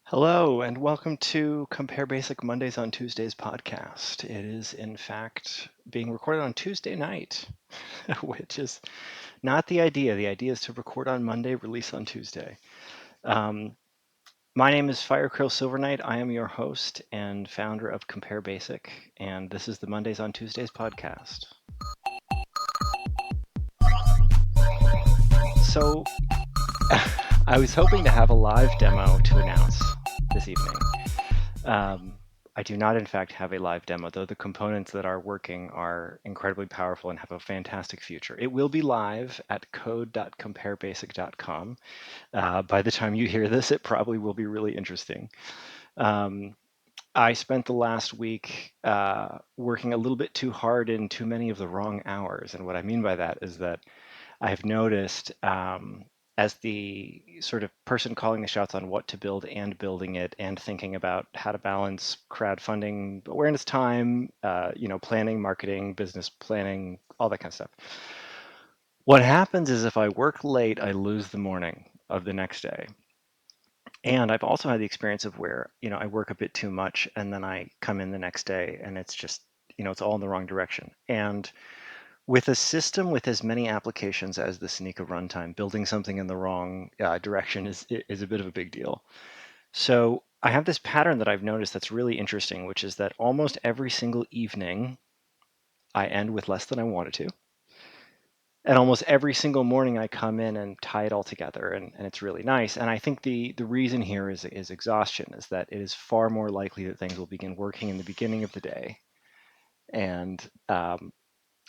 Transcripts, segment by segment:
Hello, and welcome to Compare Basic Mondays on Tuesdays podcast. It is, in fact, being recorded on Tuesday night, which is not the idea. The idea is to record on Monday, release on Tuesday. Um, my name is Firecrow Silvernight. I am your host and founder of Compare Basic, and this is the Mondays on Tuesdays podcast. So, I was hoping to have a live demo to announce this evening. I do not, in fact, have a live demo, though the components that are working are incredibly powerful and have a fantastic future. It will be live at code.comparebasic.com. By the time you hear this, it probably will be really interesting. I spent the last week working a little bit too hard in too many of the wrong hours. And what I mean by that is that I've noticed as the sort of person calling the shots on what to build and building it and thinking about how to balance crowdfunding, awareness time, planning, marketing, business planning, all that kind of stuff. What happens is if I work late, I lose the morning of the next day. And I've also had the experience of where, I work a bit too much and then I come in the next day and it's just, it's all in the wrong direction. And with a system with as many applications as the Seneca runtime, building something in the wrong direction is a bit of a big deal. So I have this pattern that I've noticed that's really interesting, which is that almost every single evening I end with less than I wanted to. And almost every single morning I come in and tie it all together, and it's really nice. And I think the reason here is exhaustion, is that it is far more likely that things will begin working in the beginning of the day. And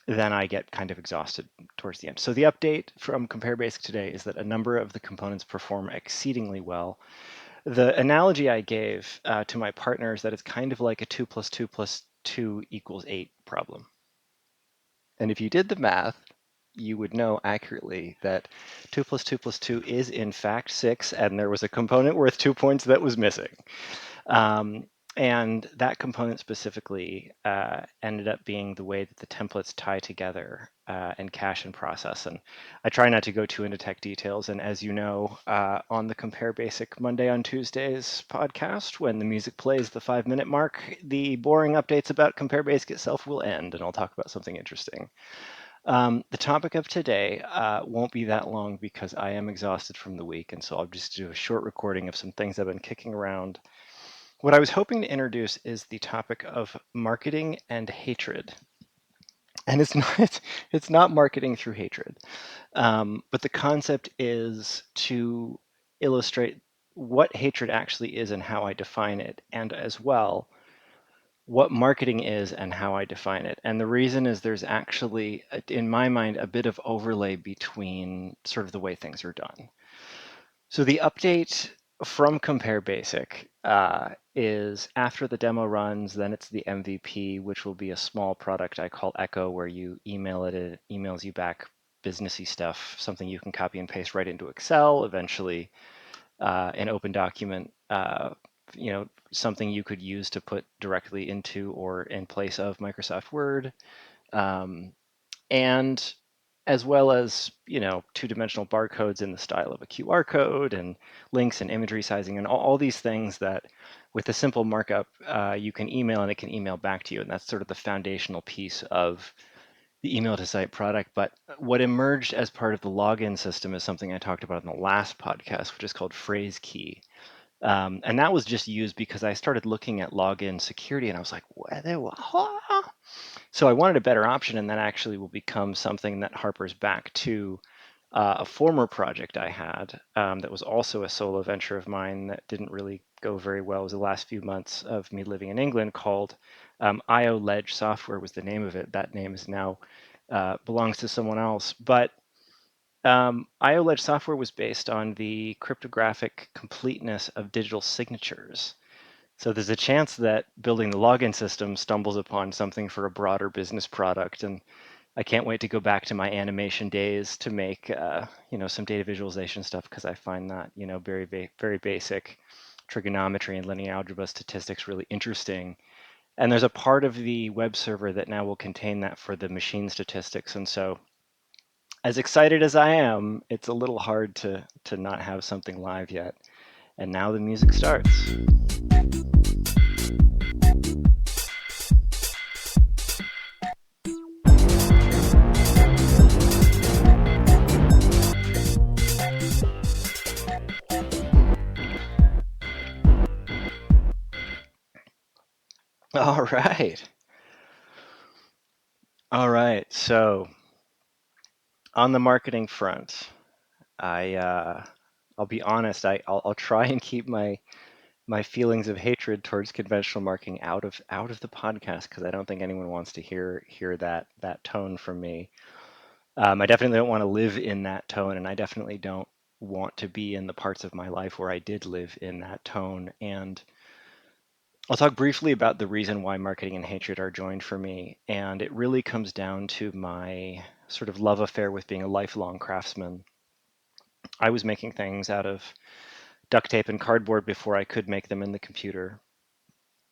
then I get kind of exhausted towards the end. So the update from Compare Basic today is that a number of the components perform exceedingly well. The analogy I gave to my partner is that it's kind of like a 2 plus 2 plus 2 equals 8 problem. And if you did the math, you would know accurately that 2 plus 2 plus 2 is in fact 6, and there was a component worth 2 points that was missing. And that component specifically ended up being the way that the templates tie together and cache and process. And I try not to go too into tech details. And as you know, on the Compare Basic Monday on Tuesdays podcast, when the music plays the 5-minute mark, the boring updates about Compare Basic itself will end, and I'll talk about something interesting. The topic of today won't be that long because I am exhausted from the week, and so I'll just do a short recording of some things I've been kicking around. What I was hoping to introduce is the topic of marketing and hatred. And it's not marketing through hatred, but the concept is to illustrate what hatred actually is and how I define it, and as well, what marketing is and how I define it. And the reason is there's actually, in my mind, a bit of overlay between sort of the way things are done. So the update from Compare Basic is after the demo runs, then it's the MVP, which will be a small product I call Echo, where you email it, it emails you back businessy stuff, something you can copy and paste right into Excel, eventually an open document, something you could use to put directly into or in place of Microsoft Word. And as well as, two-dimensional barcodes in the style of a QR code and links and imagery sizing and all these things that with a simple markup, you can email and it can email back to you. And that's sort of the foundational piece of the email to site product. But what emerged as part of the login system is something I talked about in the last podcast, which is called phrase key. And that was just used because I started looking at login security and I was like, what? So I wanted a better option, and that actually will become something that harpers back to a former project I had that was also a solo venture of mine that didn't really go very well. It was the last few months of me living in England, called IO Ledge Software was the name of it. That name is now belongs to someone else. But IO Ledge Software was based on the cryptographic completeness of digital signatures. So there's a chance that building the login system stumbles upon something for a broader business product. And I can't wait to go back to my animation days to make, some data visualization stuff, because I find that, very basic trigonometry and linear algebra statistics really interesting. And there's a part of the web server that now will contain that for the machine statistics. And so as excited as I am, it's a little hard to not have something live yet. And now the music starts. All right. All right. So on the marketing front, I'll be honest. I'll try and keep my feelings of hatred towards conventional marketing out of the podcast because I don't think anyone wants to hear that tone from me. I definitely don't want to live in that tone, and I definitely don't want to be in the parts of my life where I did live in that tone. And I'll talk briefly about the reason why marketing and hatred are joined for me. And it really comes down to my sort of love affair with being a lifelong craftsman. I was making things out of duct tape and cardboard before I could make them in the computer.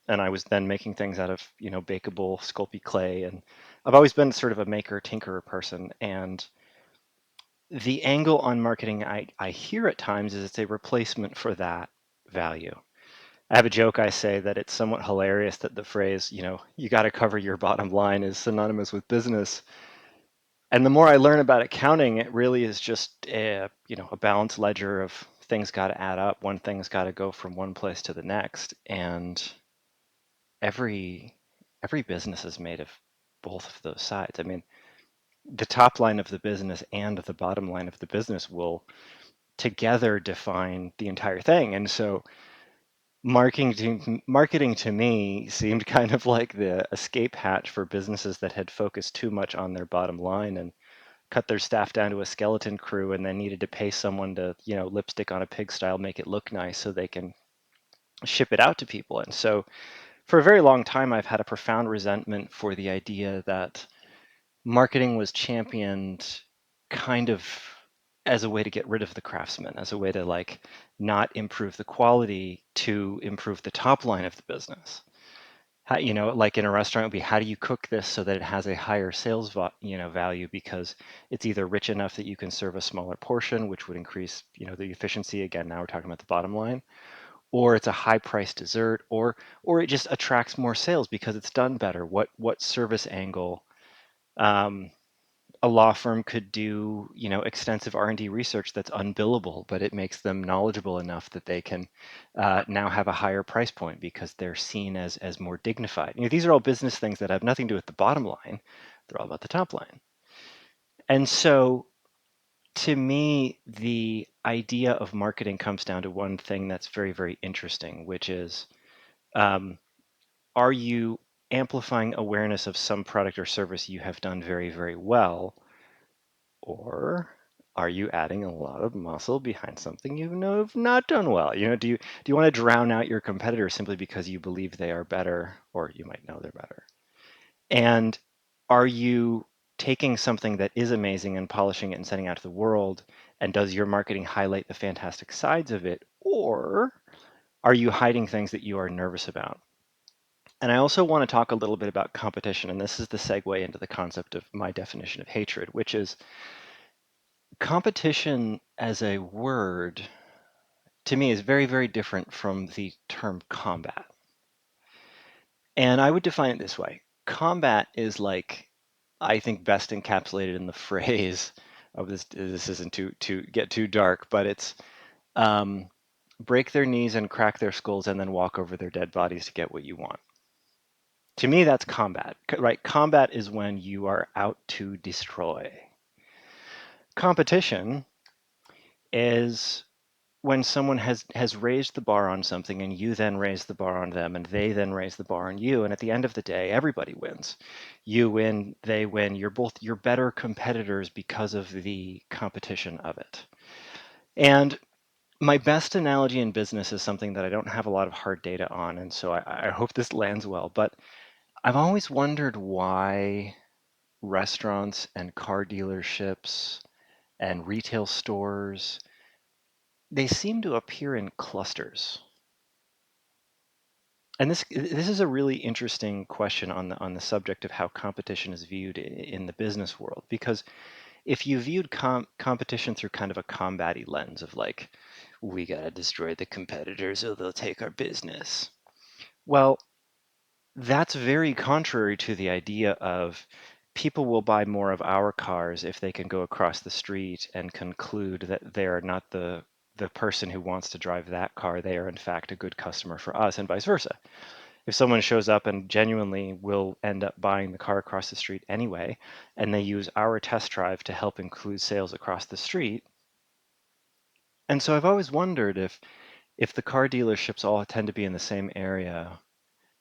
And I was then making things out of, bakeable, sculpey clay. And I've always been sort of a maker, tinkerer person. And the angle on marketing I hear at times is it's a replacement for that value. I have a joke I say that it's somewhat hilarious that the phrase, you got to cover your bottom line is synonymous with business. And the more I learn about accounting, it really is just a balanced ledger of things got to add up. One thing's got to go from one place to the next. And every every business is made of both of those sides. I mean, the top line of the business and the bottom line of the business will together define the entire thing. And so marketing to me seemed kind of like the escape hatch for businesses that had focused too much on their bottom line and cut their staff down to a skeleton crew and then needed to pay someone to, lipstick on a pig style, make it look nice so they can ship it out to people. And so for a very long time, I've had a profound resentment for the idea that marketing was championed kind of as a way to get rid of the craftsman, as a way to like not improve the quality to improve the top line of the business. How, like in a restaurant, it would be how do you cook this so that it has a higher sales value because it's either rich enough that you can serve a smaller portion, which would increase the efficiency. Again, now we're talking about the bottom line, or it's a high price dessert, or it just attracts more sales because it's done better. What service angle? Um, a law firm could do, extensive R&D research that's unbillable, but it makes them knowledgeable enough that they can now have a higher price point because they're seen as more dignified. These are all business things that have nothing to do with the bottom line. They're all about the top line. And so to me, the idea of marketing comes down to one thing that's very, very interesting, which is, um, are you amplifying awareness of some product or service you have done very, very well? Or are you adding a lot of muscle behind something you know have not done well? Do you want to drown out your competitors simply because you believe they are better, or you might know they're better? And are you taking something that is amazing and polishing it and sending it out to the world? And does your marketing highlight the fantastic sides of it? Or are you hiding things that you are nervous about? And I also want to talk a little bit about competition. And this is the segue into the concept of my definition of hatred, which is competition as a word to me is very, very different from the term combat. And I would define it this way. Combat is like, I think, best encapsulated in the phrase of this isn't to get too dark, but it's um, break their knees and crack their skulls and then walk over their dead bodies to get what you want. To me, that's combat, right? Combat is when you are out to destroy. Competition is when someone has raised the bar on something and you then raise the bar on them and they then raise the bar on you, and at the end of the day everybody wins. You win, they win. You're better competitors because of the competition of it. And my best analogy in business is something that I don't have a lot of hard data on, and so I hope this lands well, but I've always wondered why restaurants and car dealerships and retail stores, they seem to appear in clusters. And this is a really interesting question on the subject of how competition is viewed in the business world. Because if you viewed competition through kind of a combat lens of like, we gotta destroy the competitors or they'll take our business. Well, that's very contrary to the idea of people will buy more of our cars if they can go across the street and conclude that they are not the person who wants to drive that car. They are in fact a good customer for us, and vice versa. If someone shows up and genuinely will end up buying the car across the street anyway, and they use our test drive to help include sales across the street. And so I've always wondered if the car dealerships all tend to be in the same area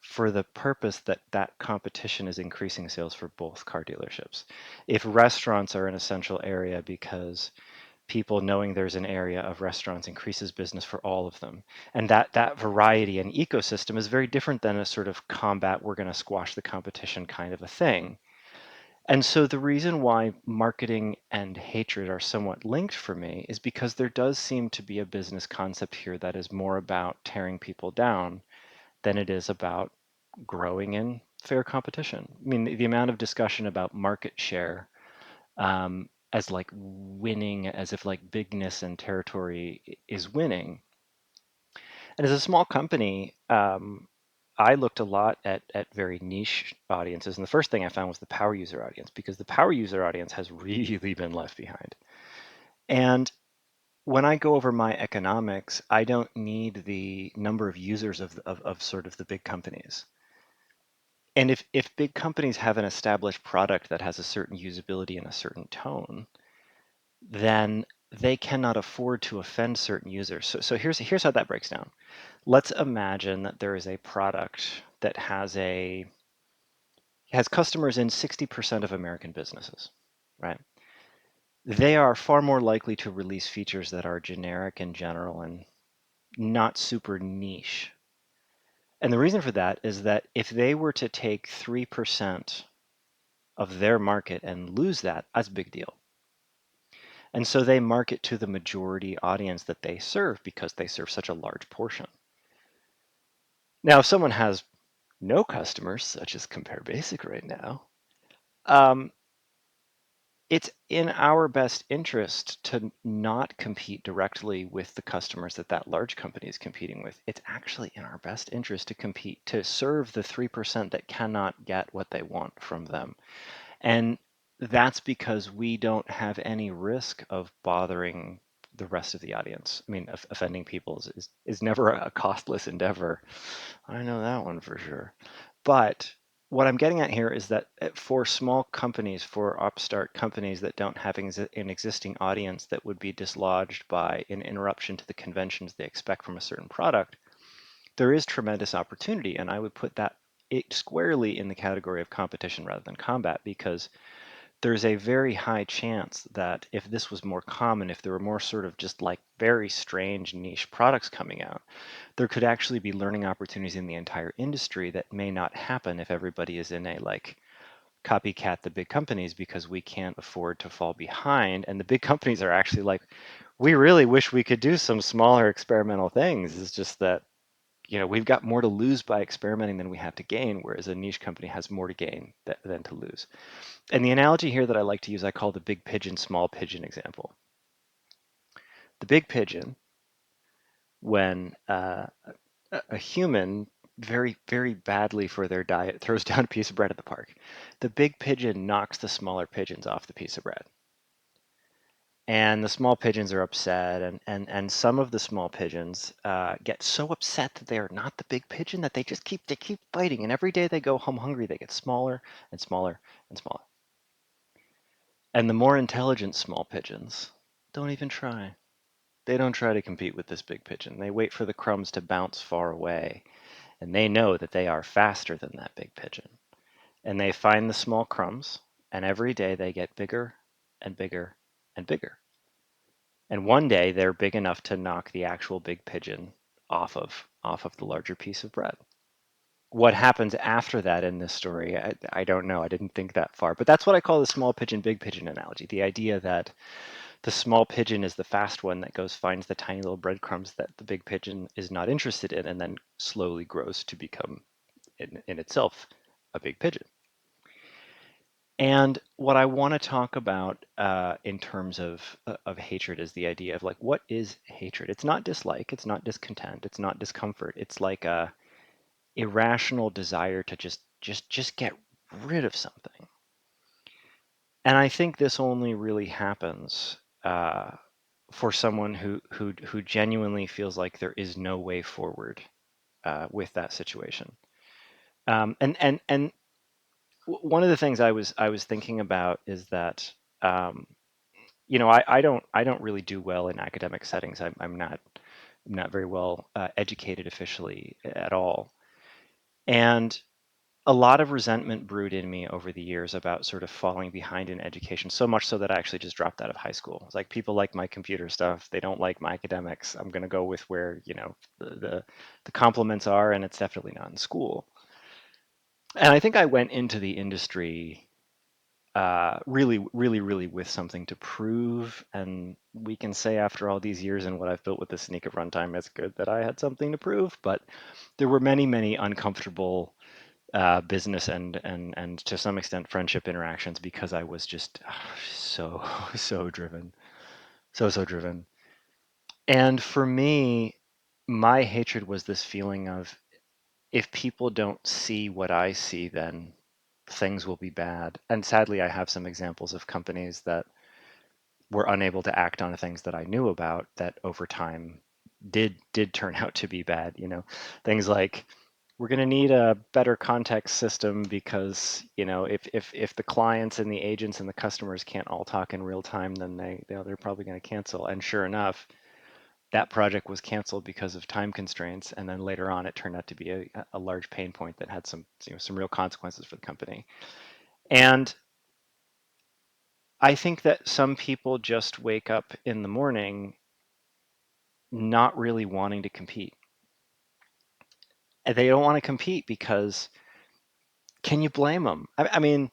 for the purpose that that competition is increasing sales for both car dealerships. If restaurants are an essential area because people knowing there's an area of restaurants increases business for all of them. And that variety and ecosystem is very different than a sort of combat, we're going to squash the competition kind of a thing. And so the reason why marketing and hatred are somewhat linked for me is because there does seem to be a business concept here that is more about tearing people down than it is about growing in fair competition. I mean, the amount of discussion about market share as like winning, as if like bigness and territory is winning. And as a small company, I looked a lot at very niche audiences. And the first thing I found was the power user audience, because the power user audience has really been left behind. And when I go over my economics, I don't need the number of users of sort of the big companies. And if big companies have an established product that has a certain usability and a certain tone, then they cannot afford to offend certain users. So here's how that breaks down. Let's imagine that there is a product that has customers in 60% of American businesses, right? They are far more likely to release features that are generic and general and not super niche. And the reason for that is that if they were to take 3% of their market and lose that, that's a big deal. And so they market to the majority audience that they serve because they serve such a large portion. Now, if someone has no customers, such as Compare Basic right now, um, it's in our best interest to not compete directly with the customers that that large company is competing with. It's actually in our best interest to compete, to serve the 3% that cannot get what they want from them. And that's because we don't have any risk of bothering the rest of the audience. I mean, offending people is never a costless endeavor. I know that one for sure. But what I'm getting at here is that for small companies, for upstart companies that don't have an existing audience that would be dislodged by an interruption to the conventions they expect from a certain product, there is tremendous opportunity. And I would put that it squarely in the category of competition rather than combat, because there's a very high chance that if this was more common, if there were more sort of just like very strange niche products coming out, there could actually be learning opportunities in the entire industry that may not happen if everybody is in a like copycat the big companies, because we can't afford to fall behind. And the big companies are actually like, we really wish we could do some smaller experimental things. It's just that, we've got more to lose by experimenting than we have to gain, whereas a niche company has more to gain than to lose. And the analogy here that I like to use, I call the big pigeon, small pigeon example. The big pigeon, when a human very, very badly for their diet throws down a piece of bread at the park, the big pigeon knocks the smaller pigeons off the piece of bread. And the small pigeons are upset, and some of the small pigeons get so upset that they are not the big pigeon that they keep fighting, and every day they go home hungry, they get smaller and smaller and smaller. And the more intelligent small pigeons don't even try. They don't try to compete with this big pigeon. They wait for the crumbs to bounce far away, and they know that they are faster than that big pigeon. And they find the small crumbs, and every day they get bigger and bigger and bigger. And one day they're big enough to knock the actual big pigeon off of the larger piece of bread. What happens after that in this story, I don't know. I didn't think that far. But that's what I call the small pigeon, big pigeon analogy. The idea that the small pigeon is the fast one that goes finds the tiny little breadcrumbs that the big pigeon is not interested in, and then slowly grows to become in itself a big pigeon. And what I want to talk about in terms of hatred is the idea of like what is hatred? It's not dislike, it's not discontent, it's not discomfort. It's like a irrational desire to just get rid of something. And I think this only really happens for someone who genuinely feels like there is no way forward with that situation. And one of the things I was thinking about is that um, I don't really do well in academic settings. I'm not very well educated officially at all, and a lot of resentment brewed in me over the years about sort of falling behind in education, so much so that I actually just dropped out of high school. It's like people like my computer stuff, they don't like my academics. I'm going to go with where the compliments are, and it's definitely not in school. And I think I went into the industry really, really, really with something to prove. And we can say after all these years and what I've built with the sneak of runtime, it's good that I had something to prove. But there were many, many uncomfortable business and to some extent friendship interactions because I was just so so driven, so driven. And for me, my hatred was this feeling of if people don't see what I see, then things will be bad. And sadly, I have some examples of companies that were unable to act on things that I knew about that over time did turn out to be bad. Things like we're going to need a better context system because if the clients and the agents and the customers can't all talk in real time, then they're probably going to cancel. And sure enough, that project was canceled because of time constraints, and then later on it turned out to be a large pain point that had some real consequences for the company. And I think that some people just wake up in the morning not really wanting to compete. And they don't want to compete because can you blame them? I mean,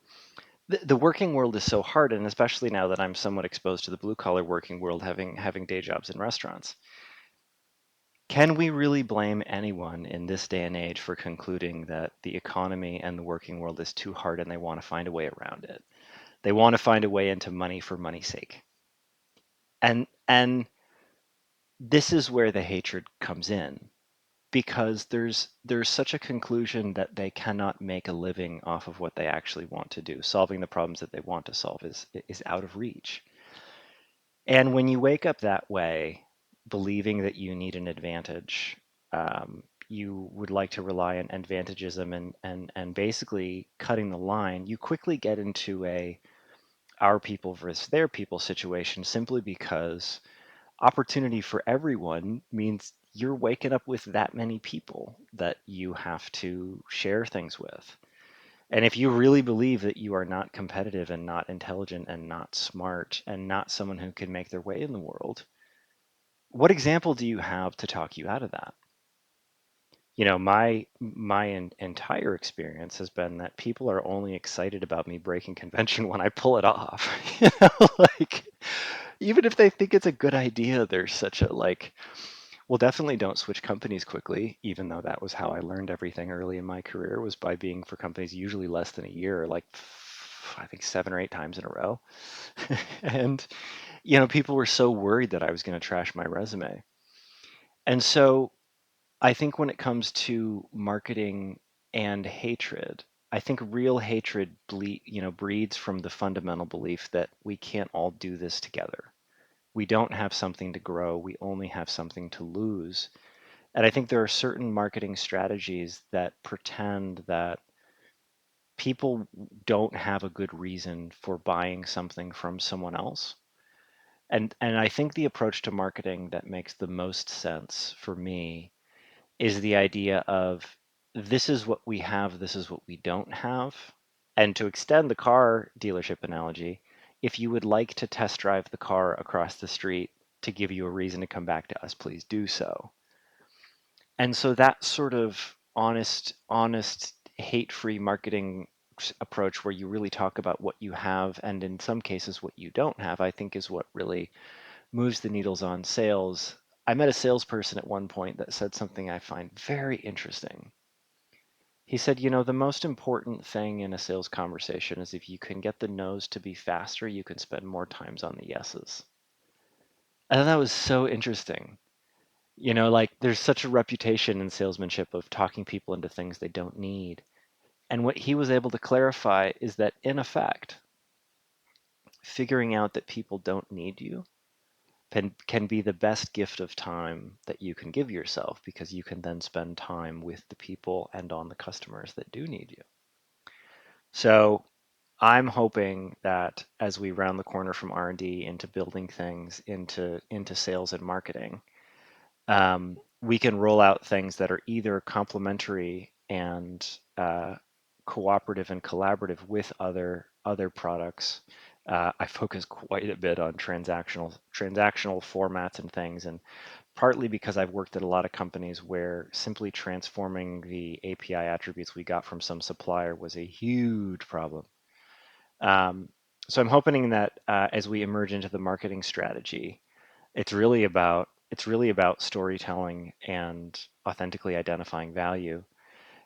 the working world is so hard, and especially now that I'm somewhat exposed to the blue collar working world, having day jobs in restaurants. Can we really blame anyone in this day and age for concluding that the economy and the working world is too hard and they want to find a way around it? They want to find a way into money for money's sake. And this is where the hatred comes in because there's such a conclusion that they cannot make a living off of what they actually want to do. Solving the problems that they want to solve is out of reach. And when you wake up that way, believing that you need an advantage, you would like to rely on advantagism and basically cutting the line, you quickly get into a our people versus their people situation simply because opportunity for everyone means you're waking up with that many people that you have to share things with. And if you really believe that you are not competitive and not intelligent and not smart and not someone who can make their way in the world, what example do you have to talk you out of that? My entire experience has been that people are only excited about me breaking convention when I pull it off. Like even if they think it's a good idea, there's such a like, well, definitely don't switch companies quickly, even though that was how I learned everything early in my career was by being for companies usually less than a year, like I think 7 or 8 times in a row. And people were so worried that I was going to trash my resume. And so I think when it comes to marketing and hatred, I think real hatred breeds from the fundamental belief that we can't all do this together. We don't have something to grow, we only have something to lose. And I think there are certain marketing strategies that pretend that people don't have a good reason for buying something from someone else. And I think the approach to marketing that makes the most sense for me is the idea of this is what we have, this is what we don't have. And to extend the car dealership analogy, if you would like to test drive the car across the street to give you a reason to come back to us, please do so. And so that sort of honest, hate-free marketing approach where you really talk about what you have and in some cases what you don't have, I think is what really moves the needles on sales. I met a salesperson at one point that said something I find very interesting. He said, you know, the most important thing in a sales conversation is if you can get the no's to be faster, you can spend more times on the yeses. I thought that was so interesting. You know, like there's such a reputation in salesmanship of talking people into things they don't need. And what he was able to clarify is that, in effect, figuring out that people don't need you can be the best gift of time that you can give yourself because you can then spend time with the people and on the customers that do need you. So I'm hoping that as we round the corner from R&D into building things into sales and marketing, we can roll out things that are either complementary and cooperative and collaborative with other products. I focus quite a bit on transactional formats and things, and partly because I've worked at a lot of companies where simply transforming the API attributes we got from some supplier was a huge problem. Um, so I'm hoping that as we emerge into the marketing strategy, it's really about storytelling and authentically identifying value.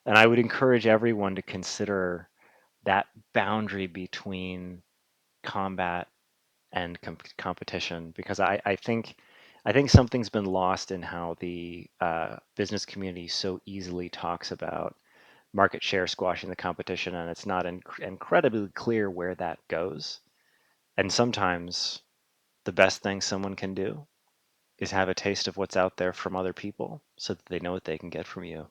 And I would encourage everyone to consider that boundary between combat and competition, because I think something's been lost in how the business community so easily talks about market share squashing the competition, and it's not incredibly clear where that goes. And sometimes the best thing someone can do is have a taste of what's out there from other people so that they know what they can get from you.